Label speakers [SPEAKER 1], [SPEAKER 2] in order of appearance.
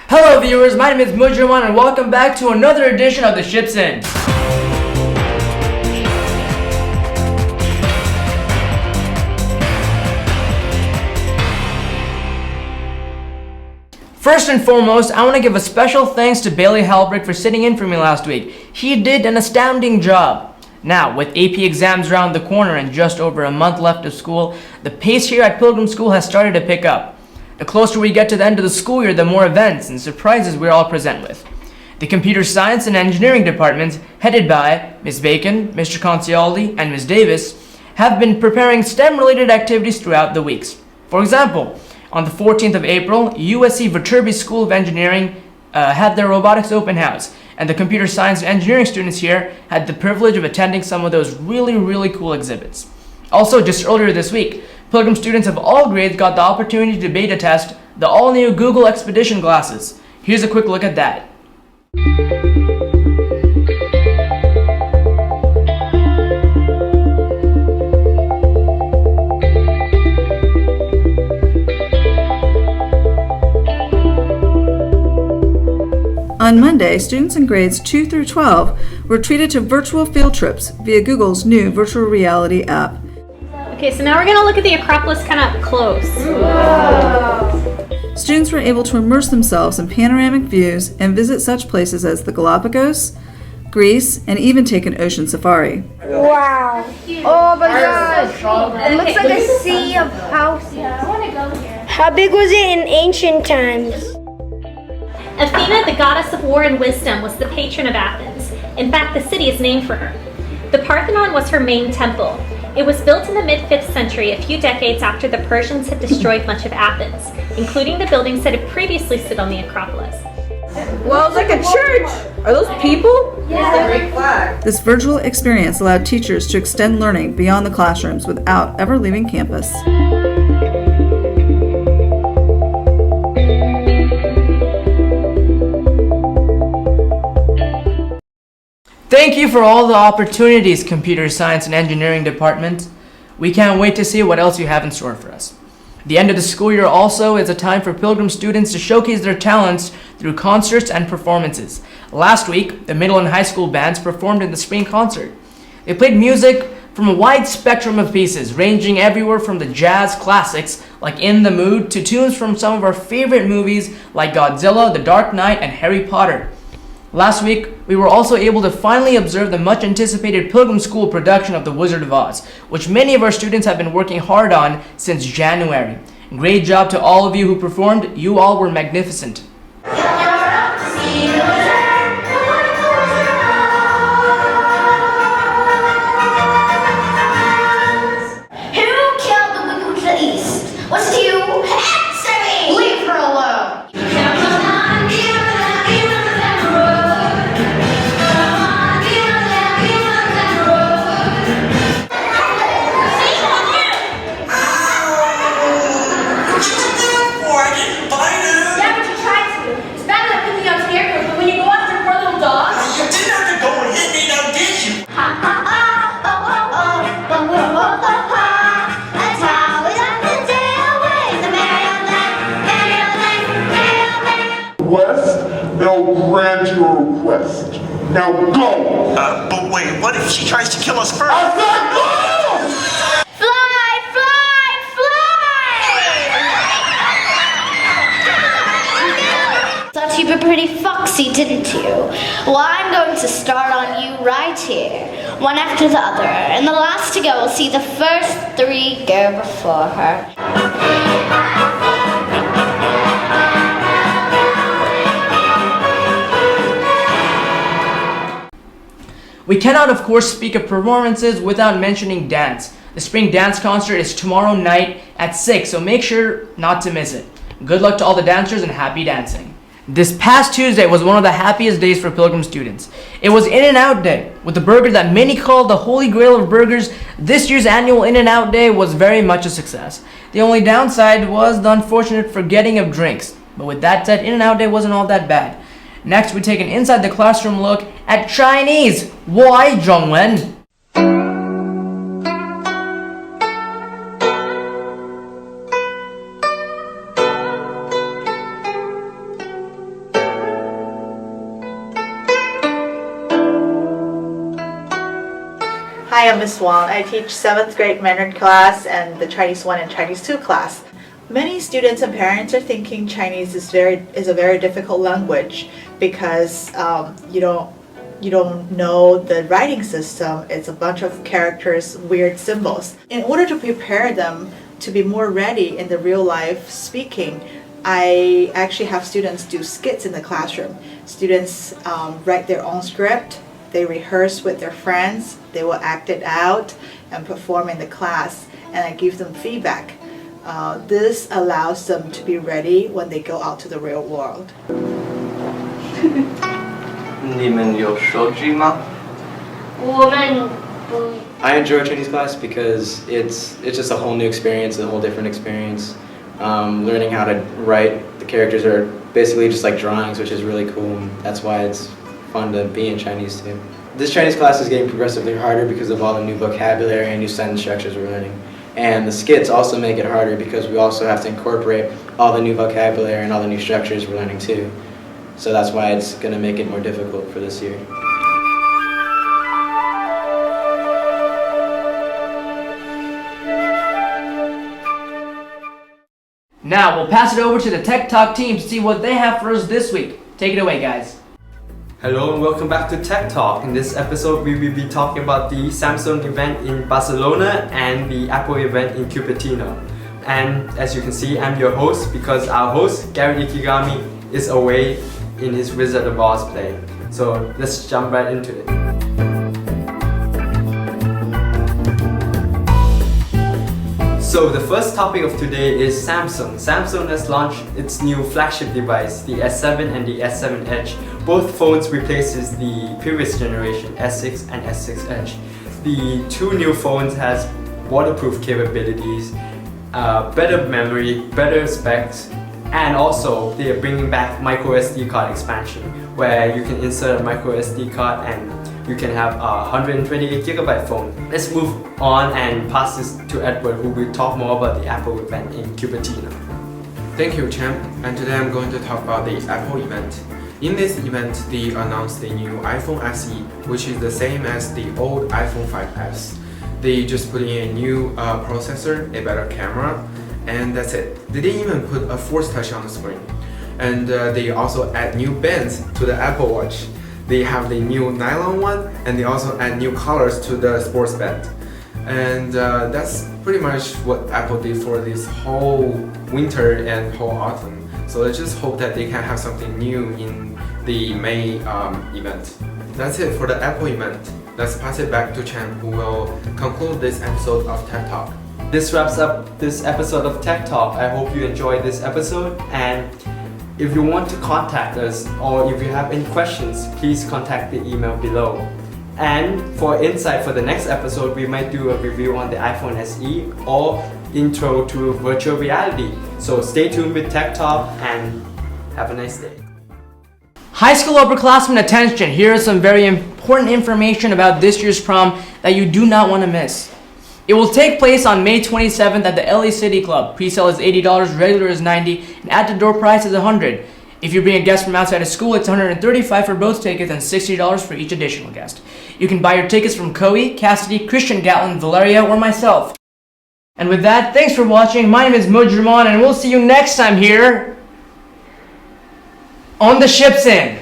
[SPEAKER 1] Hello viewers, my name is Mujirman and welcome back to another edition of The Ship's In. First and foremost, I want to give a special thanks to Bailey Halbrick for sitting in for me last week. He did an astounding job. Now, with AP exams around the corner and just over a month left of school, the pace here at Pilgrim School has started to pick up. The closer we get to the end of the school year, the more events and surprises we're all present with. The Computer Science and Engineering departments, headed by Ms. Bacon, Mr. Concioli, and Ms. Davis, have been preparing STEM-related activities throughout the weeks. For example, on the 14th of April, USC Viterbi School of Engineering had their robotics open house, and the Computer Science and Engineering students here had the privilege of attending some of those really cool exhibits. Also, just earlier this week, Pilgrim students of all grades got the opportunity to beta test the all-new Google Expedition glasses. Here's a quick look at that.
[SPEAKER 2] On Monday, students in grades 2 through 12 were treated to virtual field trips via Google's new virtual reality app.
[SPEAKER 3] Okay, so now we're going to look at the Acropolis kind of close.
[SPEAKER 2] Whoa. Students were able to immerse themselves in panoramic views and visit such places as the Galapagos, Greece, and even take an ocean safari.
[SPEAKER 4] Wow. Oh my gosh. It looks like a sea of houses. I want to go here. How big was it in ancient times?
[SPEAKER 3] Athena, the goddess of war and wisdom, was the patron of Athens. In fact, the city is named for her. The Parthenon was her main temple. It was built in the mid-5th century, a few decades after the Persians had destroyed much of Athens, including the buildings that had previously stood on the Acropolis.
[SPEAKER 5] Well, it's like a church. Are those people?
[SPEAKER 4] Yeah.
[SPEAKER 5] Great flag.
[SPEAKER 2] This virtual experience allowed teachers to extend learning beyond the classrooms without ever leaving campus.
[SPEAKER 1] Thank you for all the opportunities, Computer Science and Engineering department. We can't wait to see what else you have in store for us. The end of the school year also is a time for Pilgrim students to showcase their talents through concerts and performances. Last week, the middle and high school bands performed in the spring concert. They played music from a wide spectrum of pieces, ranging everywhere from the jazz classics like In the Mood to tunes from some of our favorite movies like Godzilla, The Dark Knight, and Harry Potter. Last week, we were also able to finally observe the much-anticipated Pilgrim School production of The Wizard of Oz, which many of our students have been working hard on since January. Great job to all of you who performed. You all were magnificent.
[SPEAKER 6] They'll grant your request. Now go!
[SPEAKER 7] But wait, what if she tries to kill us first?
[SPEAKER 6] I said go!
[SPEAKER 4] Fly, fly, fly! Thought you'd be pretty foxy, didn't you? Well, I'm going to start on you right here, one after the other, and the last to go will see the first 3 go before her.
[SPEAKER 1] We cannot, of course, speak of performances without mentioning dance. The spring dance concert is tomorrow night at 6, so make sure not to miss it. Good luck to all the dancers and happy dancing. This past Tuesday was one of the happiest days for Pilgrim students. It was In-N-Out Day. With the burger that many call the holy grail of burgers, this year's annual In-N-Out Day was very much a success. The only downside was the unfortunate forgetting of drinks. But with that said, In-N-Out Day wasn't all that bad. Next, we take an inside the classroom look at Chinese. Why, Zhongwen?
[SPEAKER 8] Hi, I'm Miss Wang. I teach 7th grade Mandarin class and the Chinese 1 and Chinese 2 class. Many students and parents are thinking Chinese is a very difficult language because you don't know the writing system. It's a bunch of characters, weird symbols. In order to prepare them to be more ready in the real life speaking, I actually have students do skits in the classroom. Students write their own script, they rehearse with their friends, they will act it out and perform in the class, and I give them feedback. This allows them to be ready when they go out to the real world.
[SPEAKER 9] 你们有手机吗？
[SPEAKER 4] 我们不
[SPEAKER 10] I enjoy Chinese class because it's just a whole new experience, a whole different experience. Learning how to write, the characters are basically just like drawings, which is really cool. That's why it's fun to be in Chinese too. This Chinese class is getting progressively harder because of all the new vocabulary and new sentence structures we're learning. And the skits also make it harder because we also have to incorporate all the new vocabulary and all the new structures we're learning too. So that's why it's going to make it more difficult for this year.
[SPEAKER 1] Now we'll pass it over to the Tech Talk team to see what they have for us this week. Take it away, guys.
[SPEAKER 11] Hello and welcome back to Tech Talk. In this episode, we will be talking about the Samsung event in Barcelona and the Apple event in Cupertino. And as you can see, I'm your host because our host, Gary Ikigami, is away in his Wizard of Oz play. So let's jump right into it. So the first topic of today is Samsung. Samsung has launched its new flagship device, the S7 and the S7 Edge. Both phones replaces the previous generation S6 and S6 Edge. The two new phones has waterproof capabilities, better memory, better specs, and also they are bringing back micro SD card expansion, where you can insert a micro SD card and you can have a 128GB phone. Let's move on and pass this to Edward, who will talk more about the Apple event in Cupertino.
[SPEAKER 12] Thank you, Champ. And today I'm going to talk about the Apple event. In this event, they announced the new iPhone SE, which is the same as the old iPhone 5S. They just put in a new processor, a better camera, and that's it. They didn't even put a Force Touch on the screen. And they also add new bands to the Apple Watch. They have the new nylon one, and they also add new colors to the sports band. And that's pretty much what Apple did for this whole winter and whole autumn. So let's just hope that they can have something new in the May event. That's it for the Apple event. Let's pass it back to Champ, who will conclude this episode of Tech Talk.
[SPEAKER 11] This wraps up this episode of Tech Talk. I hope you enjoyed this episode, and if you want to contact us or if you have any questions, please contact the email below. And for insight for the next episode, we might do a review on the iPhone SE or intro to virtual reality. So stay tuned with Tech Talk and have a nice day.
[SPEAKER 1] High school upperclassmen, attention! Here is some very important information about this year's prom that you do not want to miss. It will take place on May 27th at the LA City Club. Pre-sale is $80, regular is $90, and at-the-door price is $100. If you bring a guest from outside of school, it's $135 for both tickets and $60 for each additional guest. You can buy your tickets from Coe, Cassidy, Christian Gatlin, Valeria, or myself. And with that, thanks for watching. My name is Mujrimon, and we'll see you next time here on the Ships In.